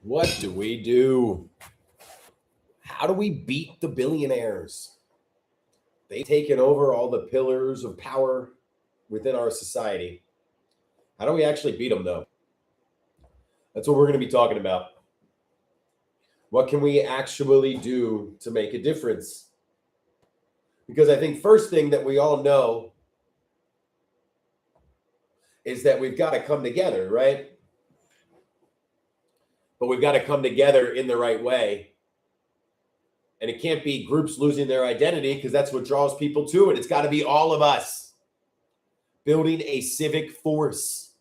What do we do? How do we beat the billionaires? They've taken over all the pillars of power within our society. How do we actually beat them, though? That's what we're going to be talking about. What can we actually do to make a difference? Because I think first thing that we all know is that we've got to come together, right? But we've got to come together in the right way. And it can't be groups losing their identity, because that's what draws people to it. It's got to be all of us building a civic force.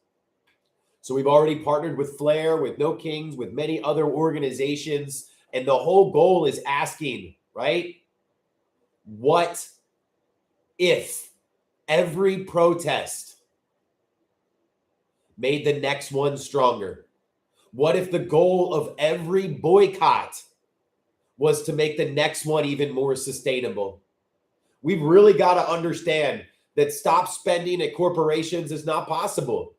So we've already partnered with Flair, with No Kings, with many other organizations. And the whole goal is asking, right? What if every protest made the next one stronger? What if the goal of every boycott was to make the next one even more sustainable? We've really got to understand that stop spending at corporations is not possible.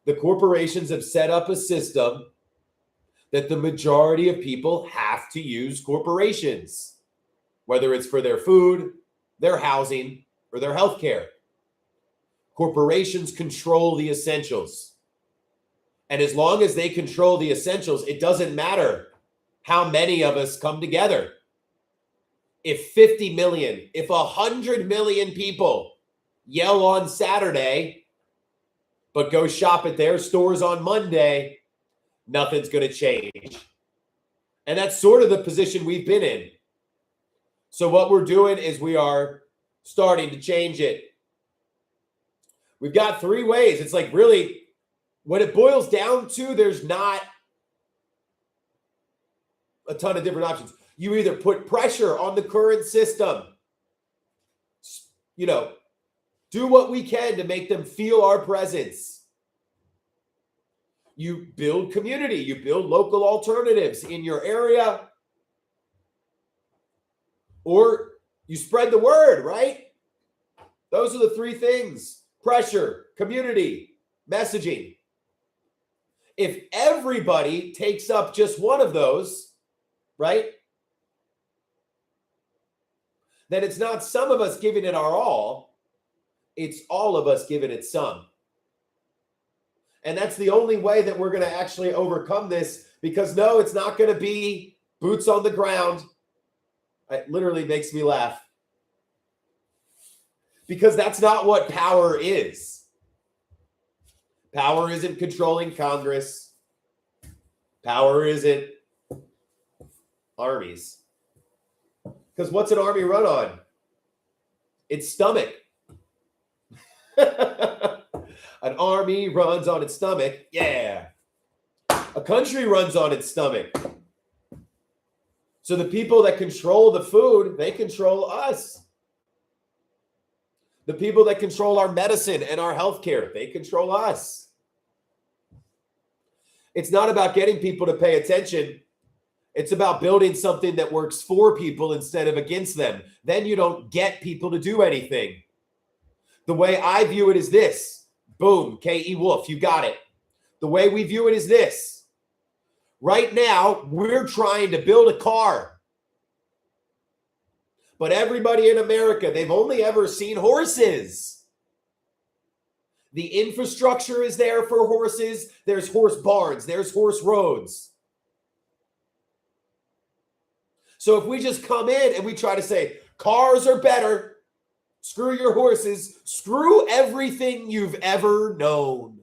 The corporations have set up a system that the majority of people have to use corporations, whether it's for their food, their housing, or their healthcare. Corporations control the essentials. And as long as they control the essentials, it doesn't matter how many of us come together. If 50 million, if 100 million people yell on Saturday, but go shop at their stores on Monday, nothing's going to change. And that's sort of the position we've been in. So what we're doing is we are starting to change it. We've got three ways. It's like, really, when it boils down to, there's not a ton of different options. You either put pressure on the current system, do what we can to make them feel our presence. You build community, you build local alternatives in your area, or you spread the word, right? Those are the three things: pressure, community, messaging. If everybody takes up just one of those, right, then it's not some of us giving it our all, it's all of us giving it some. And that's the only way that we're going to actually overcome this, because no, it's not going to be boots on the ground. It literally makes me laugh, because that's not what power is. Power isn't controlling Congress. Power isn't armies. Because what's an army run on? Its stomach. An army runs on its stomach. Yeah. A country runs on its stomach. So the people that control the food, they control us. The people that control our medicine and our healthcare, they control us. It's not about getting people to pay attention. It's about building something that works for people instead of against them. Then you don't get people to do anything. The way I view it is this. Boom, K.E. Wolf, you got it. The way we view it is this. Right now, we're trying to build a car. But everybody in America, they've only ever seen horses. The infrastructure is there for horses. There's horse barns. There's horse roads. So if we just come in and we try to say, cars are better, screw your horses, screw everything you've ever known.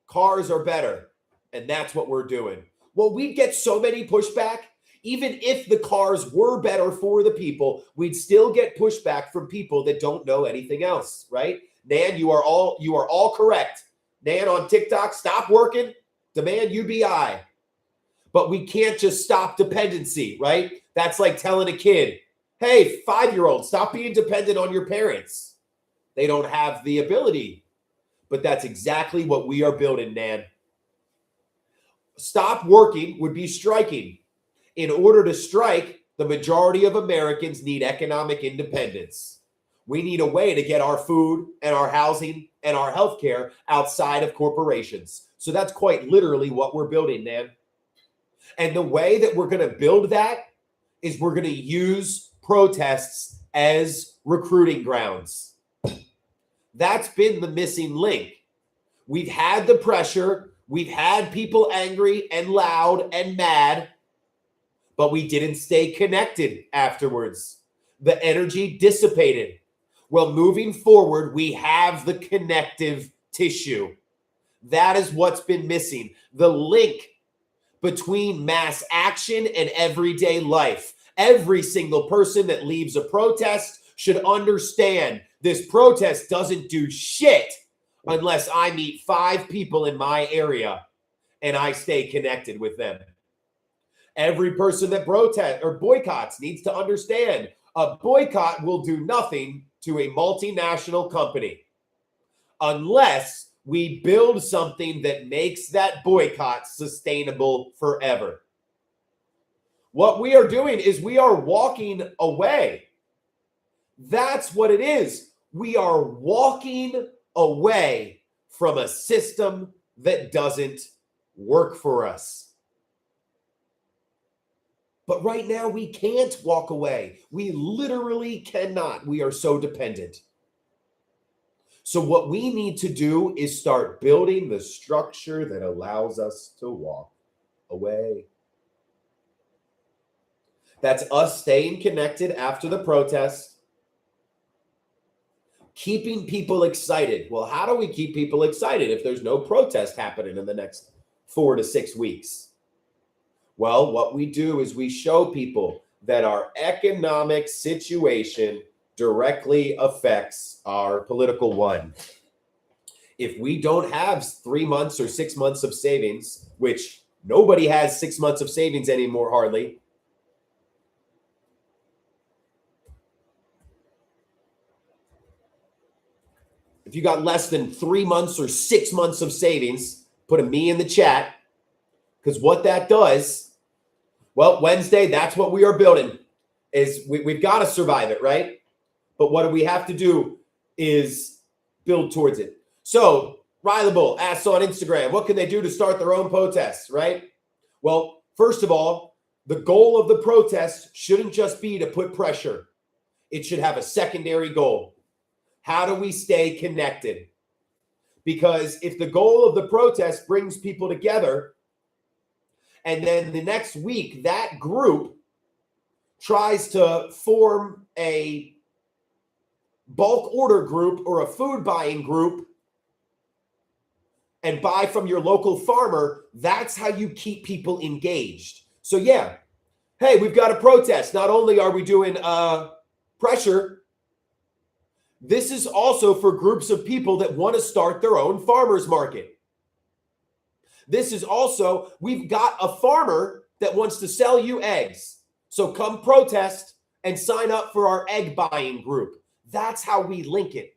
Cars are better. And that's what we're doing. Well, we'd get so many pushback. Even if the cars were better for the people, we'd still get pushback from people that don't know anything else, right? Nan, you are all correct. Nan on TikTok, stop working, demand UBI. But we can't just stop dependency, right? That's like telling a kid, hey, 5-year-old, stop being dependent on your parents. They don't have the ability. But that's exactly what we are building, Nan. Stop working would be striking. In order to strike, the majority of Americans need economic independence. We need a way to get our food and our housing and our healthcare outside of corporations. So that's quite literally what we're building, man. And the way that we're going to build that is we're going to use protests as recruiting grounds. That's been the missing link. We've had the pressure. We've had people angry and loud and mad, but we didn't stay connected afterwards. The energy dissipated. Well, moving forward, we have the connective tissue. That is what's been missing. The link between mass action and everyday life. Every single person that leaves a protest should understand this protest doesn't do shit unless I meet 5 people in my area and I stay connected with them. Every person that protests or boycotts needs to understand a boycott will do nothing to a multinational company unless we build something that makes that boycott sustainable forever. What we are doing is we are walking away. That's what it is. We are walking away from a system that doesn't work for us. But right now, we can't walk away. We literally cannot. We are so dependent. So what we need to do is start building the structure that allows us to walk away. That's us staying connected after the protest, keeping people excited. Well, how do we keep people excited if there's no protest happening in the next 4 to 6 weeks? Well, what we do is we show people that our economic situation directly affects our political one. If we don't have 3 months or 6 months of savings, which nobody has 6 months of savings anymore, hardly. If you got less than 3 months or 6 months of savings, put a me in the chat. Because what that does, well, Wednesday, that's what we are building, is we've got to survive it, right? But what do we have to do is build towards it. So, Rileyable asks on Instagram, what can they do to start their own protests, right? Well, first of all, the goal of the protest shouldn't just be to put pressure. It should have a secondary goal. How do we stay connected? Because if the goal of the protest brings people together, and then the next week that group tries to form a bulk order group or a food buying group and buy from your local farmer, that's how you keep people engaged. So yeah, hey, we've got a protest. Not only are we doing pressure, this is also for groups of people that want to start their own farmers market. This is also, we've got a farmer that wants to sell you eggs. So come protest and sign up for our egg buying group. That's how we link it.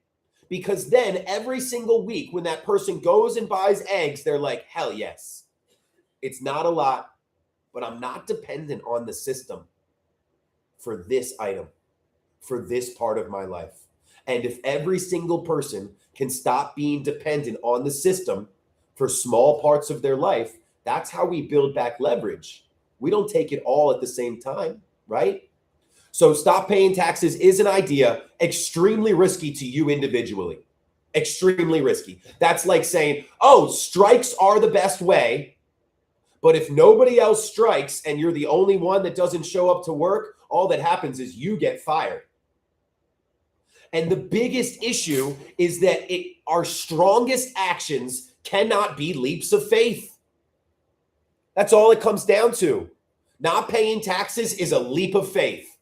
Because then every single week when that person goes and buys eggs, they're like, hell yes. It's not a lot, but I'm not dependent on the system for this item, for this part of my life. And if every single person can stop being dependent on the system for small parts of their life, that's how we build back leverage. We don't take it all at the same time, right? So stop paying taxes is an idea, extremely risky to you individually. Extremely risky. That's like saying, oh, strikes are the best way. But if nobody else strikes and you're the only one that doesn't show up to work, all that happens is you get fired. And the biggest issue is that our strongest actions cannot be leaps of faith. That's all it comes down to. Not paying taxes is a leap of faith.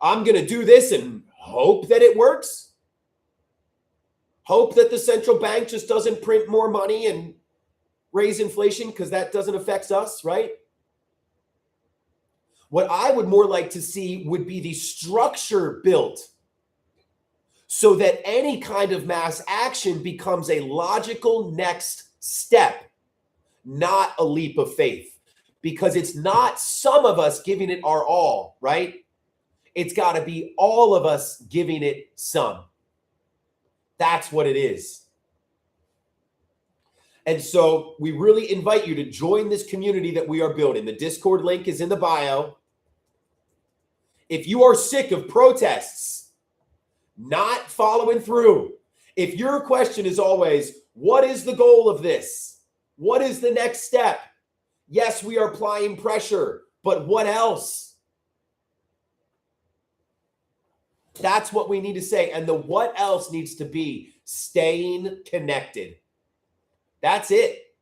I'm going to do this and hope that it works. Hope that the central bank just doesn't print more money and raise inflation because that doesn't affect us, right? What I would more like to see would be the structure built so that any kind of mass action becomes a logical next step, not a leap of faith. Because it's not some of us giving it our all, right? It's got to be all of us giving it some. That's what it is. And so we really invite you to join this community that we are building. The Discord link is in the bio. If you are sick of protests, not following through, if your question is always, what is the goal of this? What is the next step? Yes, we are applying pressure, but what else? That's what we need to say. And the what else needs to be staying connected. That's it.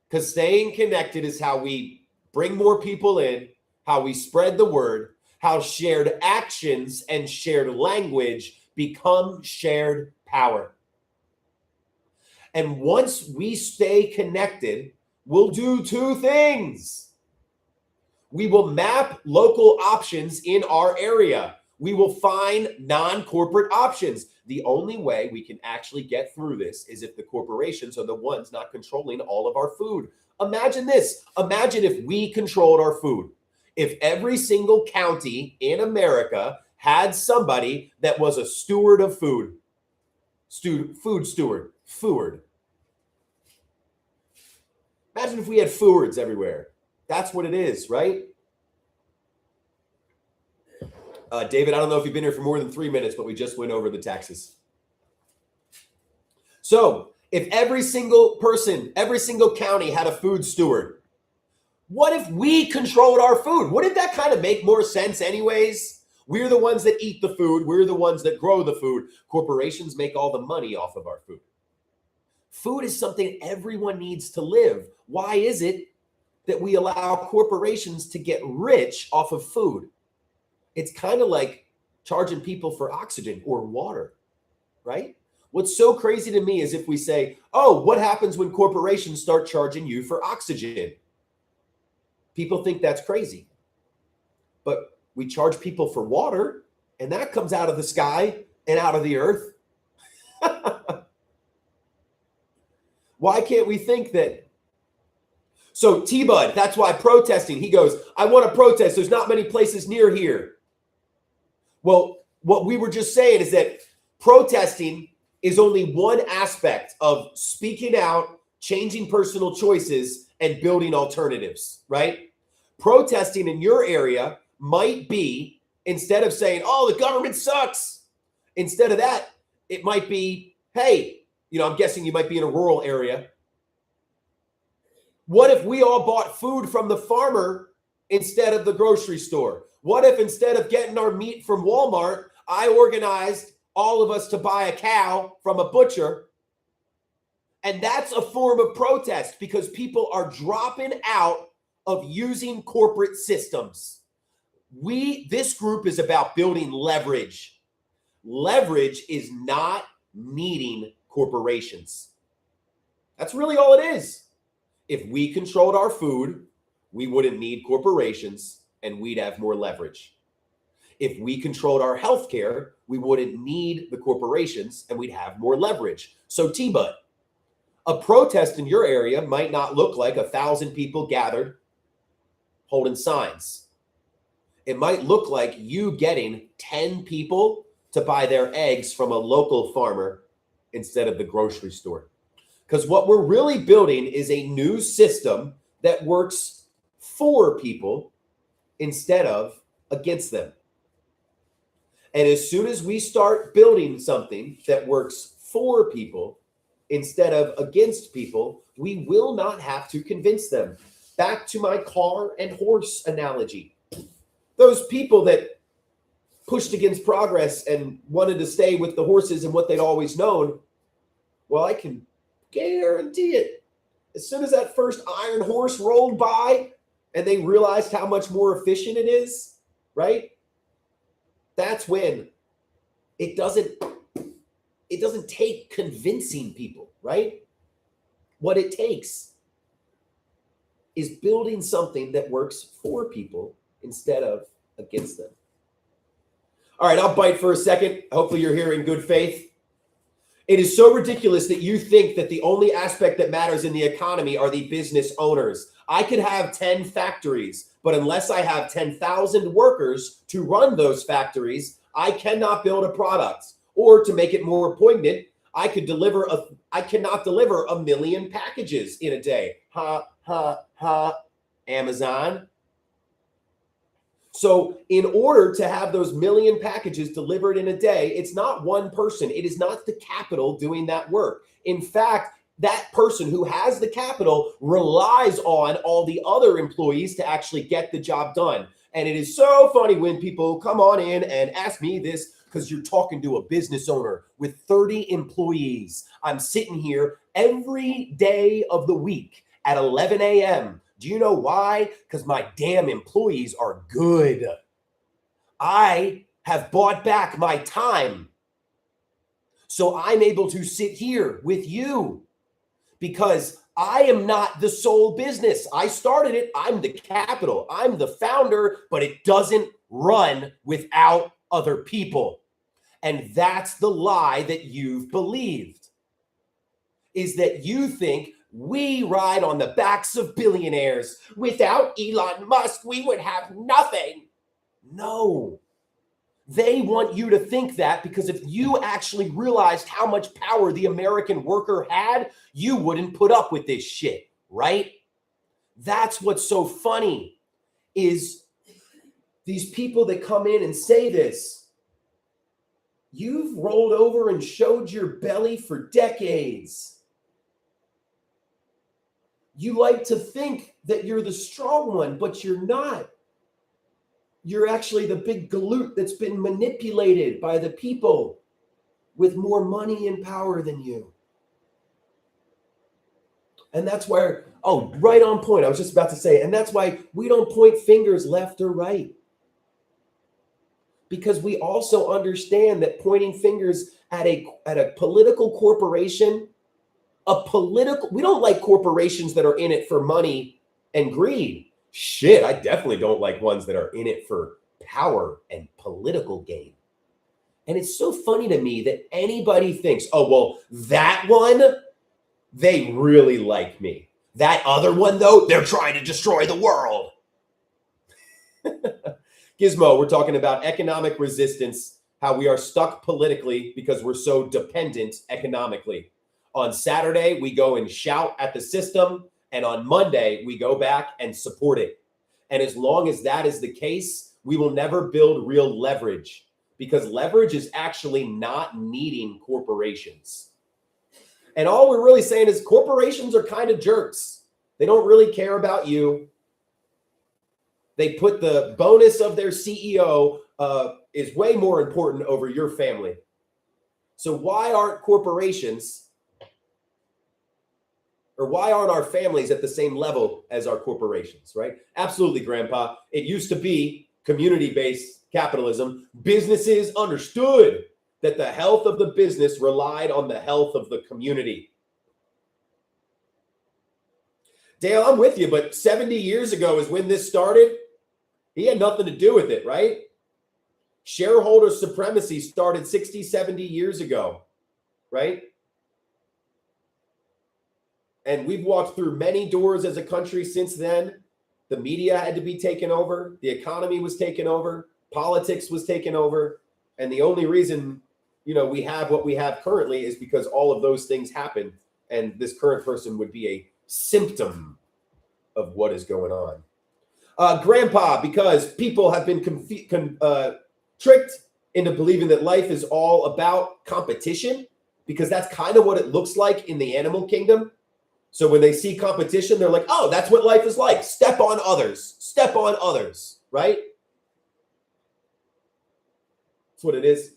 Because staying connected is how we bring more people in, how we spread the word, how shared actions and shared language become shared power. And once we stay connected, we'll do two things. We will map local options in our area. We will find non-corporate options. The only way we can actually get through this is if the corporations are the ones not controlling all of our food. Imagine this. Imagine if we controlled our food. If every single county in America had somebody that was a steward of food. Food steward. Food. Imagine if we had forwards everywhere. That's what it is, right? David, I don't know if you've been here for more than 3 minutes, but we just went over the taxes. So if every single person, every single county had a food steward, what if we controlled our food? Wouldn't that kind of make more sense anyways? We're the ones that eat the food. We're the ones that grow the food. Corporations make all the money off of our food. Food is something everyone needs to live. Why is it that we allow corporations to get rich off of food? It's kind of like charging people for oxygen or water, right? What's so crazy to me is if we say, oh, what happens when corporations start charging you for oxygen? People think that's crazy. But we charge people for water, and that comes out of the sky and out of the earth. Why can't we think that? So T-Bud, that's why protesting, he goes, I want to protest. There's not many places near here. Well, what we were just saying is that protesting is only one aspect of speaking out, changing personal choices, and building alternatives, right? Protesting in your area might be, instead of saying, oh, the government sucks, instead of that, it might be, hey, I'm guessing you might be in a rural area. What if we all bought food from the farmer instead of the grocery store? What if instead of getting our meat from Walmart, I organized all of us to buy a cow from a butcher? And that's a form of protest because people are dropping out of using corporate systems. This group is about building leverage. Leverage is not needing corporations. That's really all it is. If we controlled our food, we wouldn't need corporations and we'd have more leverage. If we controlled our healthcare, we wouldn't need the corporations and we'd have more leverage. So T-Bud, a protest in your area might not look like 1,000 people gathered holding signs. It might look like you getting 10 people to buy their eggs from a local farmer instead of the grocery store. Because what we're really building is a new system that works for people instead of against them. And as soon as we start building something that works for people instead of against people, we will not have to convince them. Back to my car and horse analogy. Those people that pushed against progress and wanted to stay with the horses and what they'd always known, well, I can guarantee it. As soon as that first iron horse rolled by and they realized how much more efficient it is, right? That's when it doesn't take convincing people, right? What it takes is building something that works for people instead of against them. All right, I'll bite for a second. Hopefully you're here in good faith. It is so ridiculous that you think that the only aspect that matters in the economy are the business owners. I could have 10 factories, but unless I have 10,000 workers to run those factories, I cannot build a product. Or to make it more poignant, I cannot deliver 1 million packages in a day. Ha, ha, ha, Amazon. So in order to have those 1 million packages delivered in a day, it's not one person. It is not the capital doing that work. In fact, that person who has the capital relies on all the other employees to actually get the job done. And it is so funny when people come on in and ask me this, because you're talking to a business owner with 30 employees. I'm sitting here every day of the week at 11 a.m. Do you know why? Because my damn employees are good. I have bought back my time. So I'm able to sit here with you because I am not the sole business. I started it. I'm the capital. I'm the founder, but it doesn't run without other people. And that's the lie that you've believed, is that you think we ride on the backs of billionaires. Without Elon Musk, we would have nothing. No. They want you to think that, because if you actually realized how much power the American worker had, you wouldn't put up with this shit, right? That's what's so funny, is these people that come in and say this. You've rolled over and showed your belly for decades. You like to think that you're the strong one, but you're not. You're actually the big galoot that's been manipulated by the people with more money and power than you. And that's why, right on point. I was just about to say, and that's why we don't point fingers left or right. Because we also understand that pointing fingers at a political corporation, we don't like corporations that are in it for money and greed. Shit, I definitely don't like ones that are in it for power and political gain. And it's so funny to me that anybody thinks, oh, well, that one, they really like me. That other one, though, they're trying to destroy the world. Gizmo, we're talking about economic resistance, how we are stuck politically because we're so dependent economically. On Saturday, we go and shout at the system, and on Monday, we go back and support it. And as long as that is the case, we will never build real leverage, because leverage is actually not needing corporations. And all we're really saying is corporations are kind of jerks. They don't really care about you. They put the bonus of their CEO is way more important over your family. So why aren't corporations, or why aren't our families at the same level as our corporations, right? Absolutely, Grandpa. It used to be community-based capitalism. Businesses understood that the health of the business relied on the health of the community. Dale, I'm with you, but 70 years ago is when this started. He had nothing to do with it, right? Shareholder supremacy started 60, 70 years ago, right? And we've walked through many doors as a country since then. The media had to be taken over. The economy was taken over. Politics was taken over. And the only reason, we have what we have currently is because all of those things happened. And this current person would be a symptom of what is going on. Grandpa, because people have been tricked into believing that life is all about competition, because that's kind of what it looks like in the animal kingdom. So when they see competition, they're like, oh, that's what life is like. Step on others, right? That's what it is.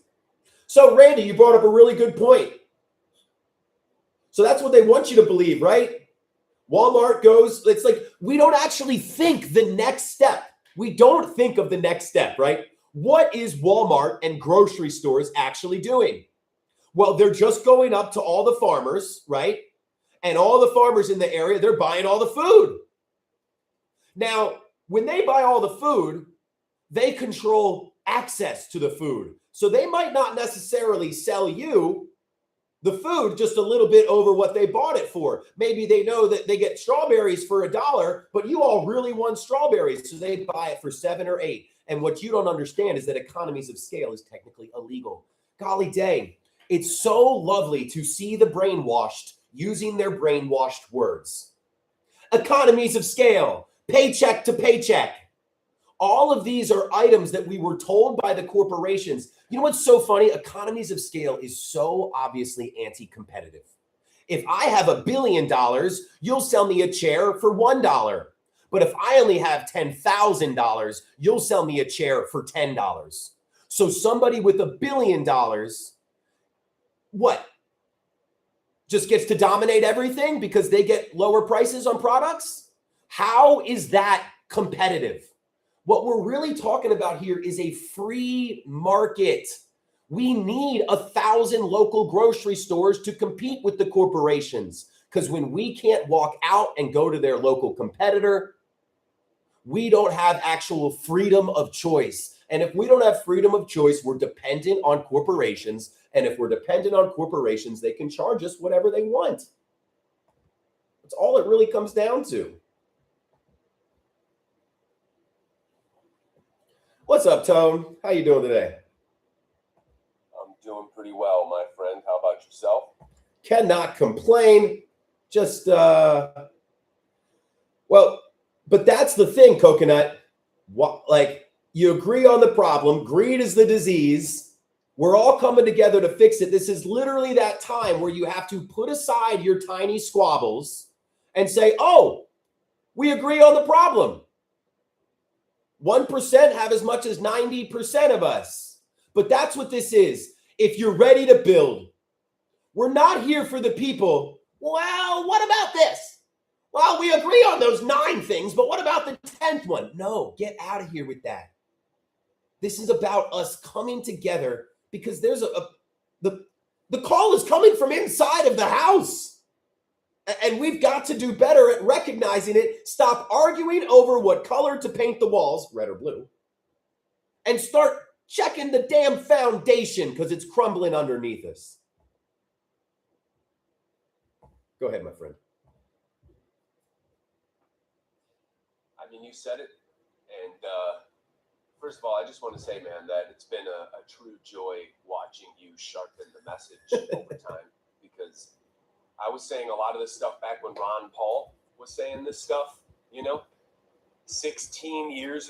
So Randy, you brought up a really good point. So that's what they want you to believe, right? Walmart goes, it's like, we don't actually think the next step. We don't think of the next step, right? What is Walmart and grocery stores actually doing? Well, they're just going up to all the farmers, right? And all the farmers in the area, they're buying all the food. Now, when they buy all the food, they control access to the food. So they might not necessarily sell you the food just a little bit over what they bought it for. Maybe they know that they get strawberries for $1, but you all really want strawberries, so they buy it for 7 or 8. And what you don't understand is that economies of scale is technically illegal. Golly dang, it's so lovely to see the brainwashed using their brainwashed words. Economies of scale, paycheck to paycheck. All of these are items that we were told by the corporations. You know what's so funny? Economies of scale is so obviously anti-competitive. If I have $1 billion, you'll sell me a chair for $1. But if I only have $10,000, you'll sell me a chair for $10. So somebody with $1 billion, what? Just gets to dominate everything because they get lower prices on products? How is that competitive? What we're really talking about here is a free market. We need 1,000 local grocery stores to compete with the corporations, because when we can't walk out and go to their local competitor, we don't have actual freedom of choice. And if we don't have freedom of choice, we're dependent on corporations. And if we're dependent on corporations, they can charge us whatever they want. That's all it really comes down to. What's up, Tone? How you doing today? I'm doing pretty well, my friend. How about yourself? Cannot complain. Just, well, but that's the thing, Coconut. Like, you agree on the problem. Greed is the disease. We're all coming together to fix it. This is literally that time where you have to put aside your tiny squabbles and say, oh, we agree on the problem. 1% have as much as 90% of us. But that's what this is. If you're ready to build, we're not here for the people. Well, what about this? Well, we agree on those 9 things, but what about the 10th one? No, get out of here with that. This is about us coming together, because there's the call is coming from inside of the house. And we've got to do better at recognizing it. Stop arguing over what color to paint the walls, red or blue, and start checking the damn foundation, because it's crumbling underneath us. Go ahead, my friend. I mean, you said it. And first of all, I just want to say, man, that it's been a true joy watching you sharpen the message over time, because I was saying a lot of this stuff back when Ron Paul was saying this stuff, 16 years ago.